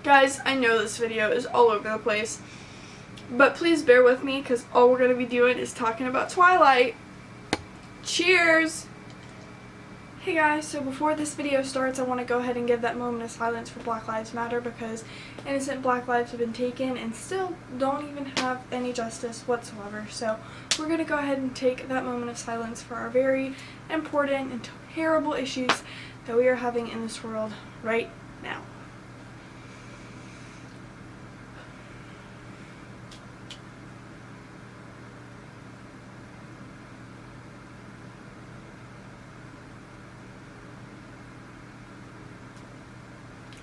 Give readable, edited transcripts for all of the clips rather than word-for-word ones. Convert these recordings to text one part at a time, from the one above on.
Guys, I know this video is all over the place, but please bear with me because all we're going to be doing is talking about Twilight. Cheers! Hey guys, so before this video starts, I want to go ahead and give that moment of silence for Black Lives Matter because innocent Black lives have been taken and still don't even have any justice whatsoever. So we're going to go ahead and take that moment of silence for our very important and terrible issues that we are having in this world right now.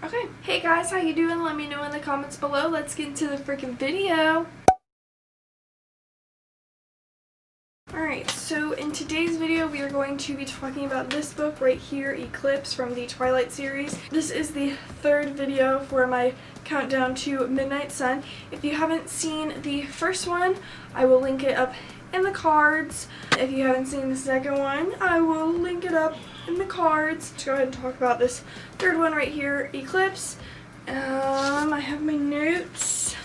Okay, hey guys, how you doing? Let me know in the comments below. Let's get into the freaking video. Alright, so in today's video we are going to be talking about this book right here, Eclipse, from the Twilight series. This is the third video for my countdown to Midnight Sun. If you haven't seen the first one, I will link it up in the cards. If you haven't seen the second one, I will link it up in the cards. Let's go ahead and talk about this third one right here, Eclipse. I have my notes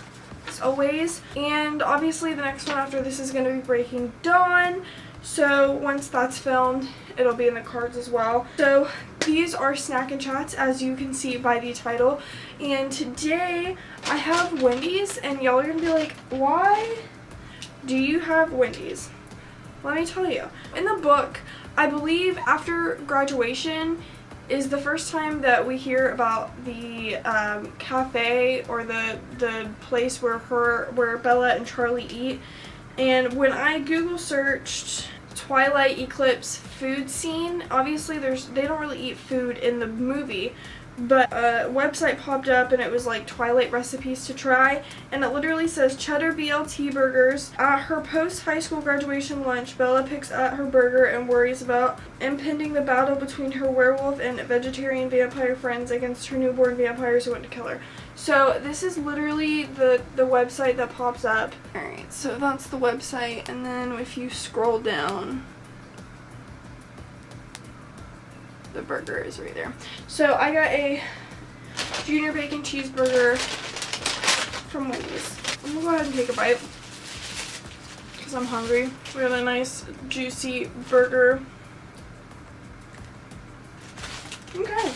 as always, and obviously the next one after this is going to be Breaking Dawn, so once that's filmed it'll be in the cards as well. So these are snack and chats, as you can see by the title, and today I have Wendy's, and y'all are gonna be like, why do you have Wendy's? Let me tell you. In the book, I believe after graduation is the first time that we hear about the cafe or the place where Bella and Charlie eat. And when I Google searched Twilight Eclipse food scene, obviously they don't really eat food in the movie, but a website popped up and it was like Twilight recipes to try, and it literally says cheddar BLT burgers. At her post-high school graduation lunch, Bella picks at her burger and worries about impending the battle between her werewolf and vegetarian vampire friends against her newborn vampires who want to kill her. So this is literally the website that pops up. Alright, so that's the website, and then if you scroll down, the burger is right there. So I got a junior bacon cheeseburger from Wendy's. I'm gonna go ahead and take a bite because I'm hungry. We got a nice juicy burger. Okay,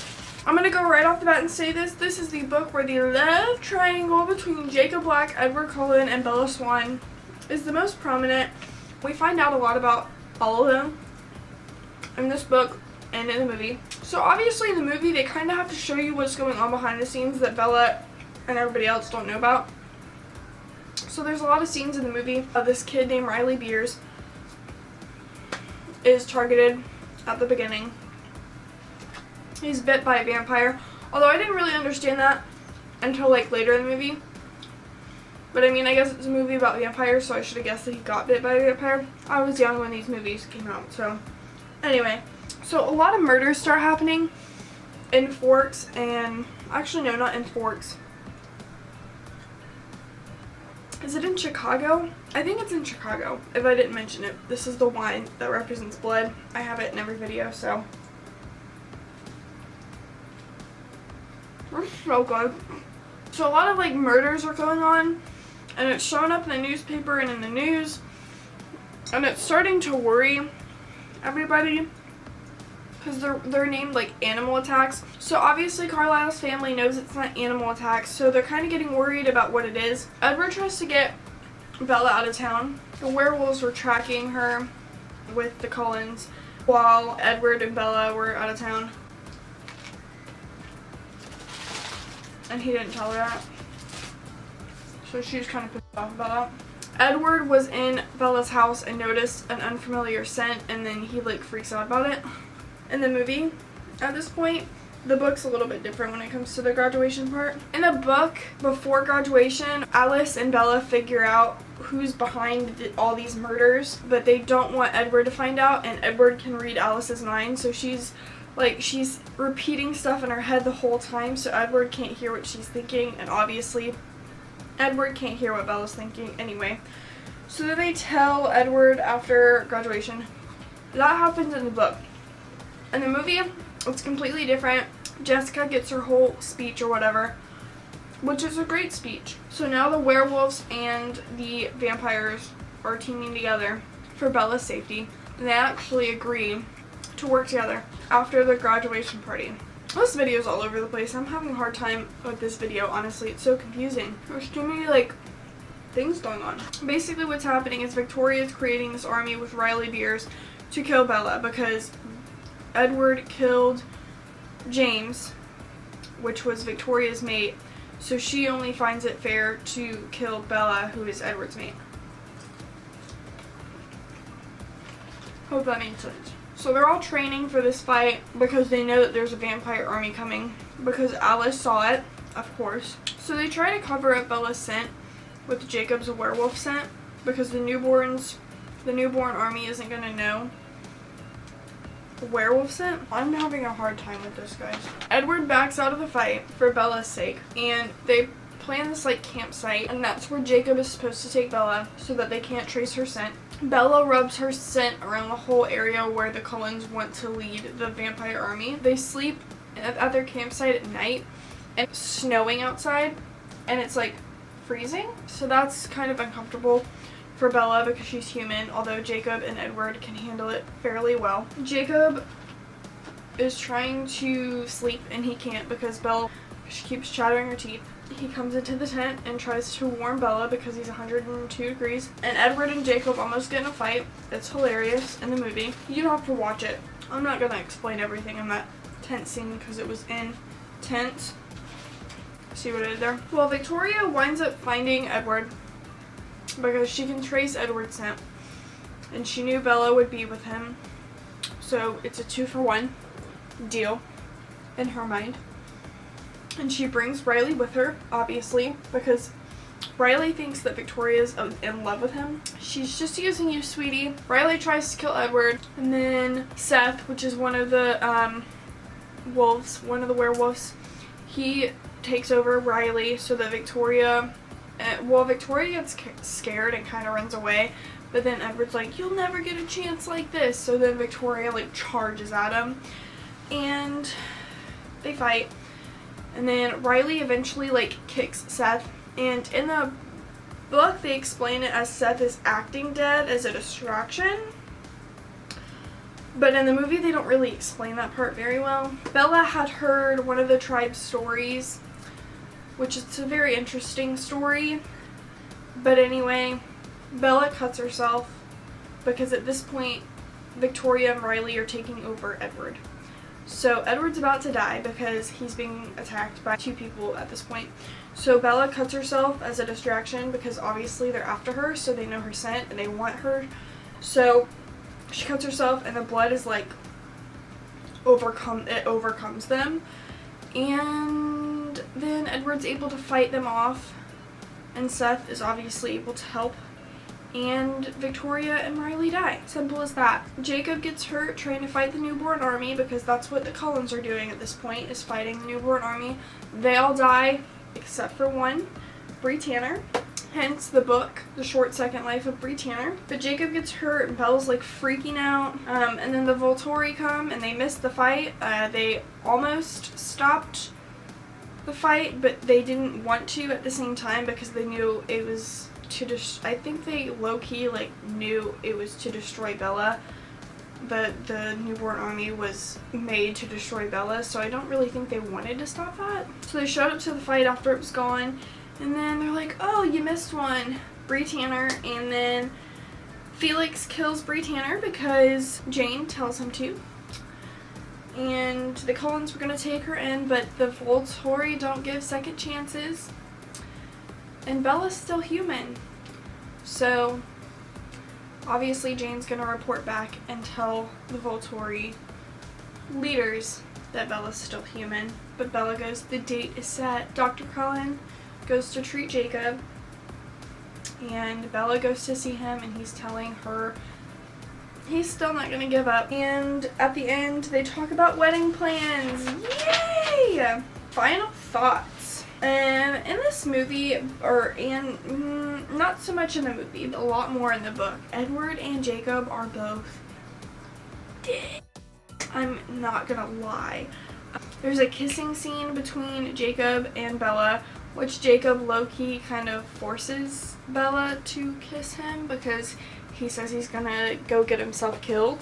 I'm gonna go right off the bat and say this. This is the book where the love triangle between Jacob Black, Edward Cullen, and Bella Swan is the most prominent. We find out a lot about all of them in this book and in the movie. So obviously in the movie they kind of have to show you what's going on behind the scenes that Bella and everybody else don't know about. So there's a lot of scenes in the movie of this kid named Riley Beers is targeted at the beginning. He's bit by a vampire, although I didn't really understand that until like later in the movie. But I mean, I guess it's a movie about vampires, so I should have guessed that he got bit by a vampire. I was young when these movies came out, so anyway. So a lot of murders start happening in Forks, and actually no, not in Forks. Is it in Chicago? I think it's in Chicago, if I didn't mention it. This is the wine that represents blood. I have it in every video, so. It's so good. So a lot of like murders are going on, and it's showing up in the newspaper and in the news, and it's starting to worry everybody, because they're named like animal attacks. So obviously Carlisle's family knows it's not animal attacks, so they're kind of getting worried about what it is. Edward tries to get Bella out of town. The werewolves were tracking her with the Cullens while Edward and Bella were out of town. And he didn't tell her that. So she was kind of pissed off about that. Edward was in Bella's house and noticed an unfamiliar scent, and then he like freaks out about it. In the movie, at this point, the book's a little bit different when it comes to the graduation part. In the book, before graduation, Alice and Bella figure out who's behind all these murders, but they don't want Edward to find out, and Edward can read Alice's mind, so she's repeating stuff in her head the whole time, so Edward can't hear what she's thinking, and obviously Edward can't hear what Bella's thinking anyway. So then they tell Edward after graduation. That happens in the book. In the movie, it's completely different. Jessica gets her whole speech or whatever, which is a great speech. So now the werewolves and the vampires are teaming together for Bella's safety. They actually agree to work together after the graduation party. This video is all over the place. I'm having a hard time with this video, honestly. It's so confusing. There's too many, like, things going on. Basically what's happening is Victoria is creating this army with Riley Beers to kill Bella because Edward killed James, which was Victoria's mate, so she only finds it fair to kill Bella, who is Edward's mate. Hope that makes sense. So they're all training for this fight because they know that there's a vampire army coming because Alice saw it, of course. So they try to cover up Bella's scent with Jacob's werewolf scent because the newborn army isn't going to know the werewolf scent. I'm having a hard time with this, guys. Edward backs out of the fight for Bella's sake, and they plan this like campsite, and that's where Jacob is supposed to take Bella so that they can't trace her scent. Bella rubs her scent around the whole area where the Cullens want to lead the vampire army. They sleep at their campsite at night, and it's snowing outside, and it's like freezing, so that's kind of uncomfortable for Bella because she's human, although Jacob and Edward can handle it fairly well. Jacob is trying to sleep and he can't because she keeps chattering her teeth. He comes into the tent and tries to warm Bella because he's 102 degrees, and Edward and Jacob almost get in a fight. It's hilarious in the movie. You have to watch it. I'm not gonna explain everything in that tent scene because it was intense. See what I did there? Well, Victoria winds up finding Edward because she can trace Edward's scent, and she knew Bella would be with him, so it's a 2-for-1 deal in her mind. And she brings Riley with her, obviously, because Riley thinks that Victoria's in love with him. She's just using you, sweetie. Riley tries to kill Edward, and then Seth, which is one of the werewolves, he takes over Riley so that Victoria gets scared and kind of runs away, but then Edward's like, you'll never get a chance like this, so then Victoria like charges at him, and they fight. And then Riley eventually like kicks Seth, and in the book they explain it as Seth is acting dead as a distraction, but in the movie they don't really explain that part very well. Bella had heard one of the tribe's stories, which is a very interesting story, but anyway, Bella cuts herself because at this point Victoria and Riley are taking over Edward. So Edward's about to die because he's being attacked by 2 people at this point. So Bella cuts herself as a distraction because obviously they're after her, so they know her scent and they want her. So she cuts herself and the blood is like overcomes them. And then Edward's able to fight them off, and Seth is obviously able to help, and Victoria and Riley die. Simple as that. Jacob gets hurt trying to fight the newborn army because that's what the Cullens are doing at this point, is fighting the newborn army. They all die except for one, Bree Tanner. Hence the book, The Short Second Life of Bree Tanner. But Jacob gets hurt and Bella's like freaking out. And then the Volturi come and they miss the fight. They almost stopped the fight, but they didn't want to at the same time because they knew it was I think they low-key like knew it was to destroy Bella. The newborn army was made to destroy Bella, so I don't really think they wanted to stop that. So they showed up to the fight after it was gone, and then they're like, oh, you missed one, Bree Tanner, and then Felix kills Bree Tanner because Jane tells him to. And the Cullens were going to take her in, but the Volturi don't give second chances. And Bella's still human. So, obviously Jane's going to report back and tell the Volturi leaders that Bella's still human. But Bella goes, the date is set. Dr. Cullen goes to treat Jacob. And Bella goes to see him, and he's telling her he's still not going to give up. And at the end, they talk about wedding plans. Yay! Final thoughts. In this movie, not so much in the movie, but a lot more in the book, Edward and Jacob are both dead. I'm not gonna lie. There's a kissing scene between Jacob and Bella which Jacob low-key kind of forces Bella to kiss him because he says he's gonna go get himself killed.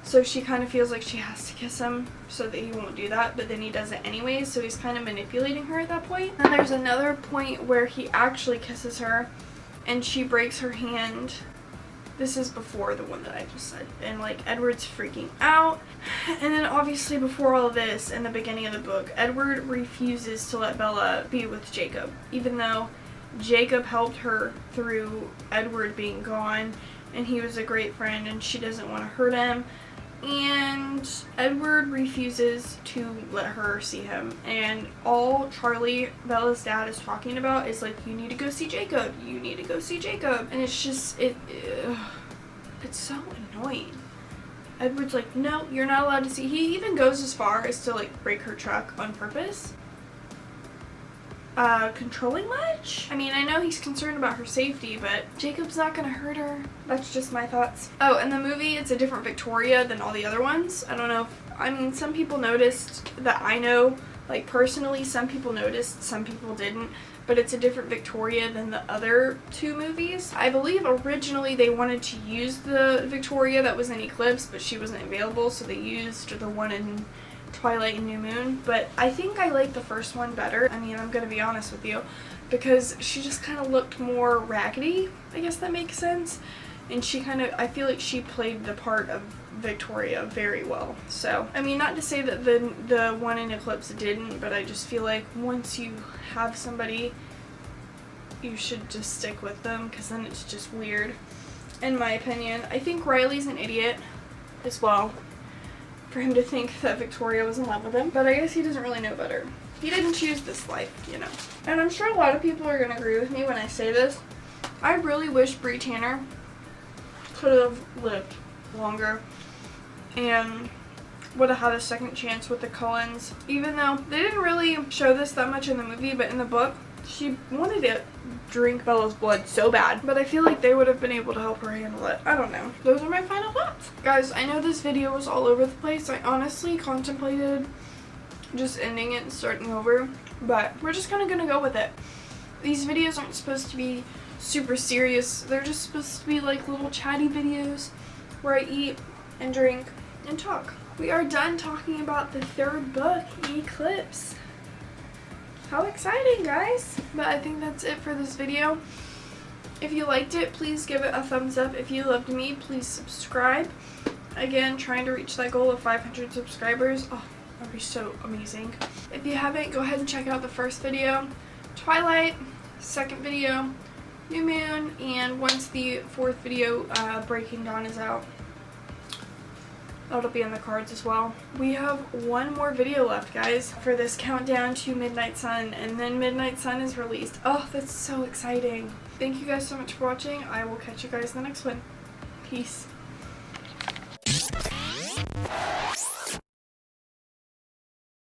So she kind of feels like she has to kiss him so that he won't do that, but then he does it anyways, so he's kind of manipulating her at that point. And there's another point where he actually kisses her and she breaks her hand. This is before the one that I just said. And like Edward's freaking out. And then obviously before all of this, in the beginning of the book, Edward refuses to let Bella be with Jacob, even though Jacob helped her through Edward being gone and he was a great friend and she doesn't want to hurt him. And Edward refuses to let her see him, and all Charlie, Bella's dad, is talking about is like, you need to go see Jacob, you need to go see Jacob. And it's just, it's so annoying. Edward's like, no, you're not allowed to see. He even goes as far as to like break her truck on purpose. Controlling much? I mean, I know he's concerned about her safety, but Jacob's not gonna hurt her. That's just my thoughts. Oh, in the movie, it's a different Victoria than all the other ones. I don't know if, I mean, some people noticed that I know, like personally, some people noticed, some people didn't, but it's a different Victoria than the other two movies. I believe originally they wanted to use the Victoria that was in Eclipse, but she wasn't available, so they used the one in Twilight and New Moon, but I think I like the first one better. I mean, I'm gonna be honest with you, because she just kind of looked more raggedy, I guess that makes sense, and she kind of, I feel like she played the part of Victoria very well. So, I mean, not to say that the one in Eclipse didn't, but I just feel like once you have somebody, you should just stick with them, because then it's just weird, in my opinion. I think Riley's an idiot as well, for him to think that Victoria was in love with him, but I guess he doesn't really know better. He didn't choose this life, you know. And I'm sure a lot of people are going to agree with me when I say this. I really wish Bree Tanner could have lived longer and would have had a second chance with the Cullens, even though they didn't really show this that much in the movie, but in the book, she wanted to drink Bella's blood so bad, but I feel like they would have been able to help her handle it. I don't know. Those are my final thoughts. Guys, I know this video was all over the place. I honestly contemplated just ending it and starting over, but we're just kind of gonna go with it. These videos aren't supposed to be super serious. They're just supposed to be like little chatty videos where I eat and drink and talk. We are done talking about the third book, Eclipse. How exciting, guys! But I think that's it for this video. If you liked it, please give it a thumbs up. If you loved me, please subscribe. Again, trying to reach that goal of 500 subscribers. Oh, that'd be so amazing. If you haven't, go ahead and check out the first video, Twilight, second video, New Moon, and once the fourth video, Breaking Dawn, is out, that'll be in the cards as well. We have one more video left, guys, for this countdown to Midnight Sun, and then Midnight Sun is released. Oh, that's so exciting. Thank you guys so much for watching. I will catch you guys in the next one. Peace.